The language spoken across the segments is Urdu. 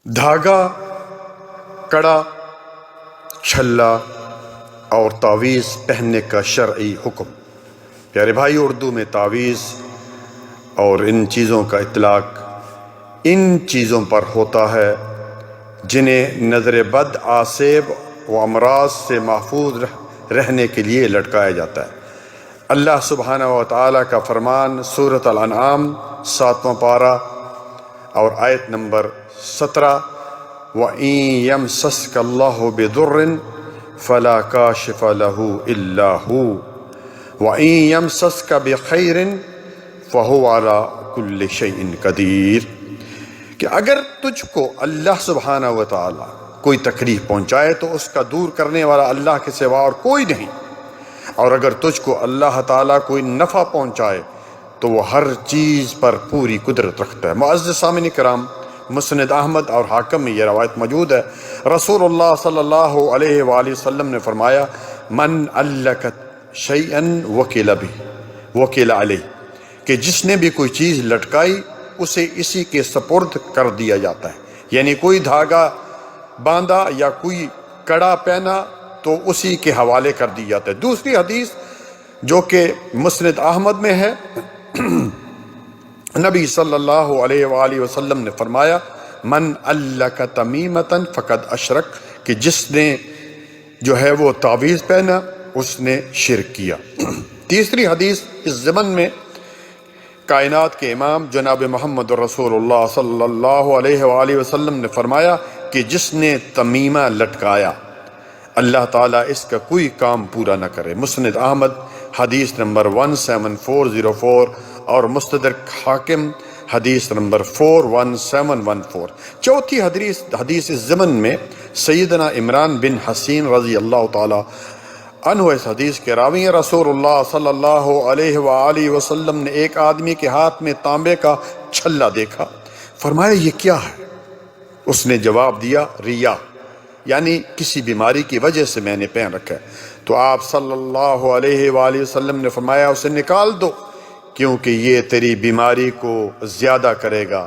دھاگا، کڑا، چھلا اور تعویذ پہننے کا شرعی حکم۔ پیارے بھائی، اردو میں تعویذ اور ان چیزوں کا اطلاق ان چیزوں پر ہوتا ہے جنہیں نظر بد، آسیب و امراض سے محفوظ رہنے کے لیے لٹکایا جاتا ہے۔ اللہ سبحانہ و تعالیٰ کا فرمان سورۃ الانعام 7واں پارہ اور آیت نمبر 17، وَإِن يَمْسَسْكَ اللَّهُ بِضُرٍّ فَلَا كَاشِفَ لَهُ إِلَّا هُوَ وَإِن يَمْسَسْكَ بِخَيْرٍ فَهُوَ عَلَى كُلِّ شَيْءٍ قَدِيرٌ، کہ اگر تجھ کو اللہ سبحانہ و تعالیٰ کوئی تکلیف پہنچائے تو اس کا دور کرنے والا اللہ کے سوا اور کوئی نہیں، اور اگر تجھ کو اللہ تعالیٰ کوئی نفع پہنچائے تو وہ ہر چیز پر پوری قدرت رکھتا ہے۔ معزز سامعین کرام، مسند احمد اور حاکم میں یہ روایت موجود ہے، رسول اللہ صلی اللہ علیہ وآلہ وسلم نے فرمایا، من علق شیئا وکل علیہ، کہ جس نے بھی کوئی چیز لٹکائی اسے اسی کے سپرد کر دیا جاتا ہے، یعنی کوئی دھاگا باندھا یا کوئی کڑا پہنا تو اسی کے حوالے کر دی جاتا ہے۔ دوسری حدیث جو کہ مسند احمد میں ہے، نبی صلی اللہ علیہ وآلہ وسلم نے فرمایا، من علق تمیمتا فقد اشرک، کہ جس نے جو ہے وہ تعویذ پہنا اس نے شرک کیا۔ تیسری حدیث اس ضمن میں کائنات کے امام جناب محمد رسول اللہ صلی اللہ علیہ وآلہ وسلم نے فرمایا کہ جس نے تمیمہ لٹکایا اللہ تعالیٰ اس کا کوئی کام پورا نہ کرے۔ مسند احمد حدیث نمبر 17404 اور مستدرک حاکم حدیث نمبر 41714۔ چوتھی حدیث اس ضمن میں سیدنا عمران بن حسین رضی اللہ تعالیٰ عنہ اس حدیث کے راوی ہیں، رسول اللہ صلی اللہ علیہ وآلہ وسلم نے ایک آدمی کے ہاتھ میں تانبے کا چھلا دیکھا، فرمایا یہ کیا ہے؟ اس نے جواب دیا، ریا، یعنی کسی بیماری کی وجہ سے میں نے پہن رکھا ہے۔ تو آپ صلی اللہ علیہ وآلہ وسلم نے فرمایا اسے نکال دو، کیونکہ یہ تیری بیماری کو زیادہ کرے گا،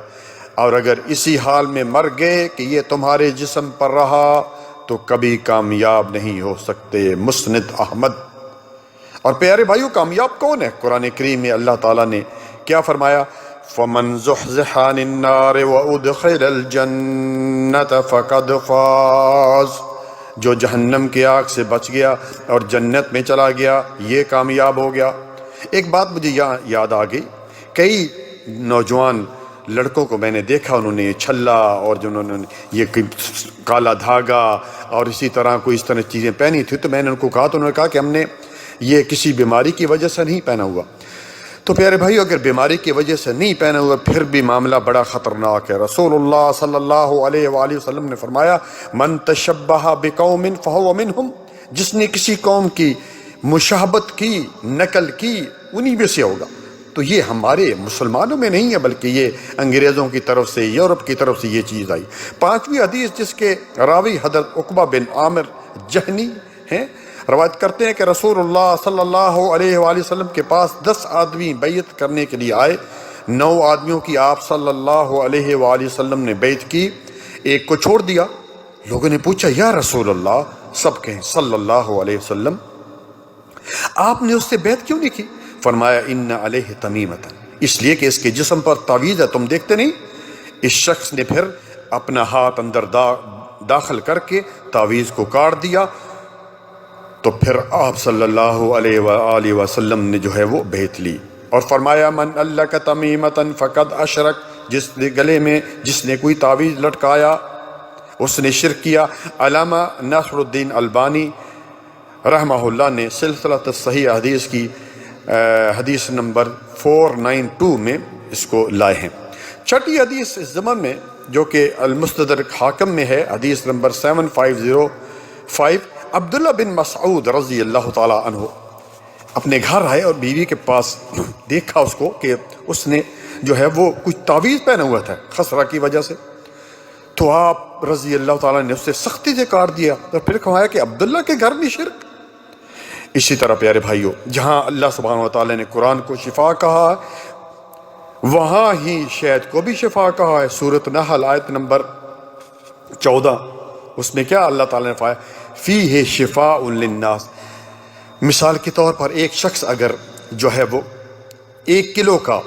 اور اگر اسی حال میں مر گئے کہ یہ تمہارے جسم پر رہا تو کبھی کامیاب نہیں ہو سکتے۔ مسند احمد۔ اور پیارے بھائیو، کامیاب کون ہے؟ قرآن کریم میں اللہ تعالیٰ نے کیا فرمایا؟ فَمَنْ زُحْزِحَ عَنِ النَّارِ وَأُدْخِلَ الْجَنَّةَ فَقَدْ فَازَ، جو جہنم کی آگ سے بچ گیا اور جنت میں چلا گیا یہ کامیاب ہو گیا۔ ایک بات مجھے یاد آ گئی، کئی نوجوان لڑکوں کو میں نے دیکھا، انہوں نے چھلا اور جنہوں نے یہ کالا دھاگا اور اسی طرح کوئی اس طرح چیزیں پہنی تھی، تو میں نے ان کو کہا، تو انہوں نے کہا کہ ہم نے یہ کسی بیماری کی وجہ سے نہیں پہنا ہوا۔ تو پیارے بھائیو، اگر بیماری کی وجہ سے نہیں پہنا ہوا پھر بھی معاملہ بڑا خطرناک ہے۔ رسول اللہ صلی اللہ علیہ وآلہ وسلم نے فرمایا، من تشبہ بقوم فہو منہم، جس نے کسی قوم کی مشابہت کی، نقل کی، انہی میں سے ہوگا۔ تو یہ ہمارے مسلمانوں میں نہیں ہے، بلکہ یہ انگریزوں کی طرف سے، یورپ کی طرف سے یہ چیز آئی۔ پانچویں حدیث جس کے راوی حضرت عقبہ بن عامر جہنی ہیں، روایت کرتے ہیں کہ رسول اللہ صلی اللہ علیہ وآلہ وسلم کے پاس 10 آدمی بیعت کرنے کے لیے آئے، 9 آدمیوں کی آپ صلی اللہ علیہ وآلہ وسلم نے بیعت کی، ایک کو چھوڑ دیا۔ لوگوں نے پوچھا، یا رسول اللہ، سب کہیں صلی اللہ علیہ وسلم، آپ نے اس سے بیعت کیوں نہیں کی؟ فرمایا، ان علیہ تمیمۃ، اس لیے کہ اس کے جسم پر تعویذ ہے، تم دیکھتے نہیں؟ اس شخص نے پھر اپنا ہاتھ اندر داخل کر کے تعویذ کو کاٹ دیا، تو پھر آپ صلی اللہ علیہ وآلہ وسلم نے جو ہے وہ بیعت لی، اور فرمایا، من علق تمیمۃ فقد اشرک، جس نے گلے میں جس نے کوئی تعویذ لٹکایا اس نے شرک کیا۔ علامہ ناصر الدین البانی رحمہ اللہ نے سلسلۃ الصحیح حدیث کی حدیث نمبر 492 میں اس کو لائے ہیں۔ چھٹی حدیث اس ضمن میں جو کہ المستدرک حاکم میں ہے، حدیث نمبر 7505، عبداللہ بن مسعود رضی اللہ تعالیٰ عنہ اپنے گھر آئے اور بیوی کے پاس دیکھا اس کو کہ اس نے جو ہے وہ کچھ تعویذ پہنا ہوا تھا خسرہ کی وجہ سے، تو آپ رضی اللہ تعالیٰ نے اس سے سختی سے کاٹ دیا، اور پھر کہا کہ عبداللہ کے گھر میں شرک۔ اسی طرح پیارے بھائیوں، جہاں اللہ سبحانہ و تعالیٰ نے قرآن کو شفا کہا ہے وہاں ہی شہد کو بھی شفا کہا ہے۔ سورۃ نحل آیت نمبر 14 اس میں کیا اللہ تعالیٰ نے فرمایا فیہ شفاء للناس. مثال کے طور پر ایک شخص اگر جو ہے وہ 1 کلو کا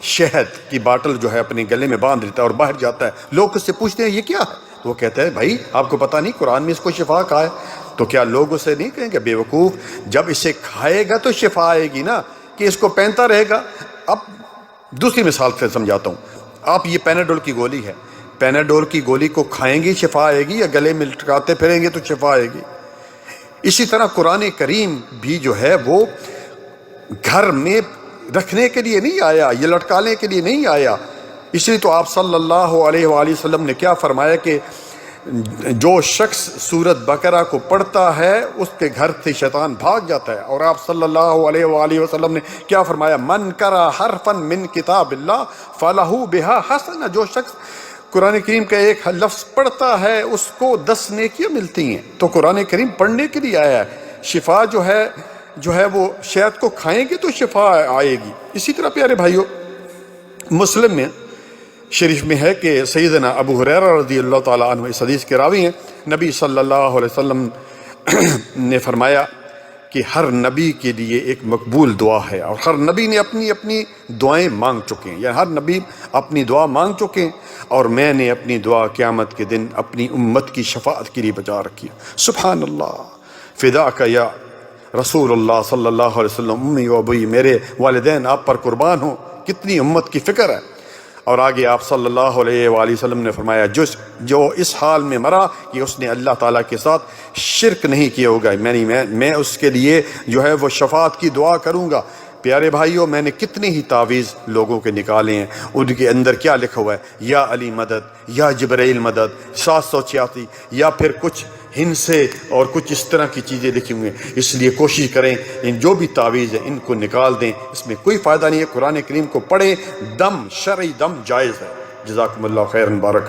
شہد کی باٹل جو ہے اپنے گلے میں باندھ لیتا ہے اور باہر جاتا ہے، لوگ اس سے پوچھتے ہیں یہ کیا ہے، تو وہ کہتا ہے بھائی آپ کو پتہ نہیں قرآن میں اس کو شفا کہا ہے. تو کیا لوگ اسے نہیں کہیں گے بیوقوف، جب اسے کھائے گا تو شفا آئے گی نا، کہ اس کو پہنتا رہے گا. اب دوسری مثال سے سمجھاتا ہوں. آپ یہ پیناڈول کی گولی ہے، پیناڈول کی گولی کو کھائیں گے شفا آئے گی، یا گلے میں لٹکاتے پھریں گے تو شفا آئے گی؟ اسی طرح قرآن کریم بھی جو ہے وہ گھر میں رکھنے کے لیے نہیں آیا، یہ لٹکانے کے لیے نہیں آیا. اس لیے تو آپ صلی اللہ علیہ وآلہ وسلم نے کیا فرمایا کہ جو شخص سورۃ بقرہ کو پڑھتا ہے اس کے گھر سے شیطان بھاگ جاتا ہے. اور آپ صلی اللہ علیہ وآلہ وسلم نے کیا فرمایا؟ من قرأ حرفا من کتاب اللہ فلہ بہا حسنہ. جو شخص قرآن کریم کا ایک لفظ پڑھتا ہے اس کو 10 نیکیاں ملتی ہیں. تو قرآن کریم پڑھنے کے لیے آیا ہے. شفا جو ہے وہ شہد کو کھائیں گے تو شفا آئے گی. اسی طرح پیارے بھائیو، مسلم میں شریف میں ہے کہ سیدنا ابو ہریرہ رضی اللہ تعالیٰ عنہ اس حدیث کے راوی ہیں، نبی صلی اللہ علیہ وسلم نے فرمایا کہ ہر نبی کے لیے ایک مقبول دعا ہے، اور ہر نبی نے اپنی اپنی دعائیں مانگ چکے ہیں، یعنی ہر نبی اپنی دعا مانگ چکے ہیں، اور میں نے اپنی دعا قیامت کے دن اپنی امت کی شفاعت کے لیے بچا رکھی ہے. سبحان اللہ، فداک یا رسول اللہ صلی اللہ علیہ وسلم، امی و ابی، میرے والدین آپ پر قربان ہوں. کتنی امت کی فکر ہے. اور آگے آپ صلی اللہ علیہ وآلہ وسلم نے فرمایا جو اس حال میں مرا کہ اس نے اللہ تعالیٰ کے ساتھ شرک نہیں کیا ہوگا، میں اس کے لیے جو ہے وہ شفاعت کی دعا کروں گا. پیارے بھائیوں، میں نے کتنے ہی تعویذ لوگوں کے نکالے ہیں، ان کے اندر کیا لکھا ہوا ہے؟ یا علی مدد، یا جبرائیل مدد، 786، یا پھر کچھ ہنسے اور کچھ اس طرح کی چیزیں لکھی ہوئی ہیں. اس لیے کوشش کریں ان جو بھی تعویذ ہیں ان کو نکال دیں، اس میں کوئی فائدہ نہیں ہے. قرآن کریم کو پڑھیں، دم شرعی دم جائز ہے. جزاکم اللہ خیرا، بارک.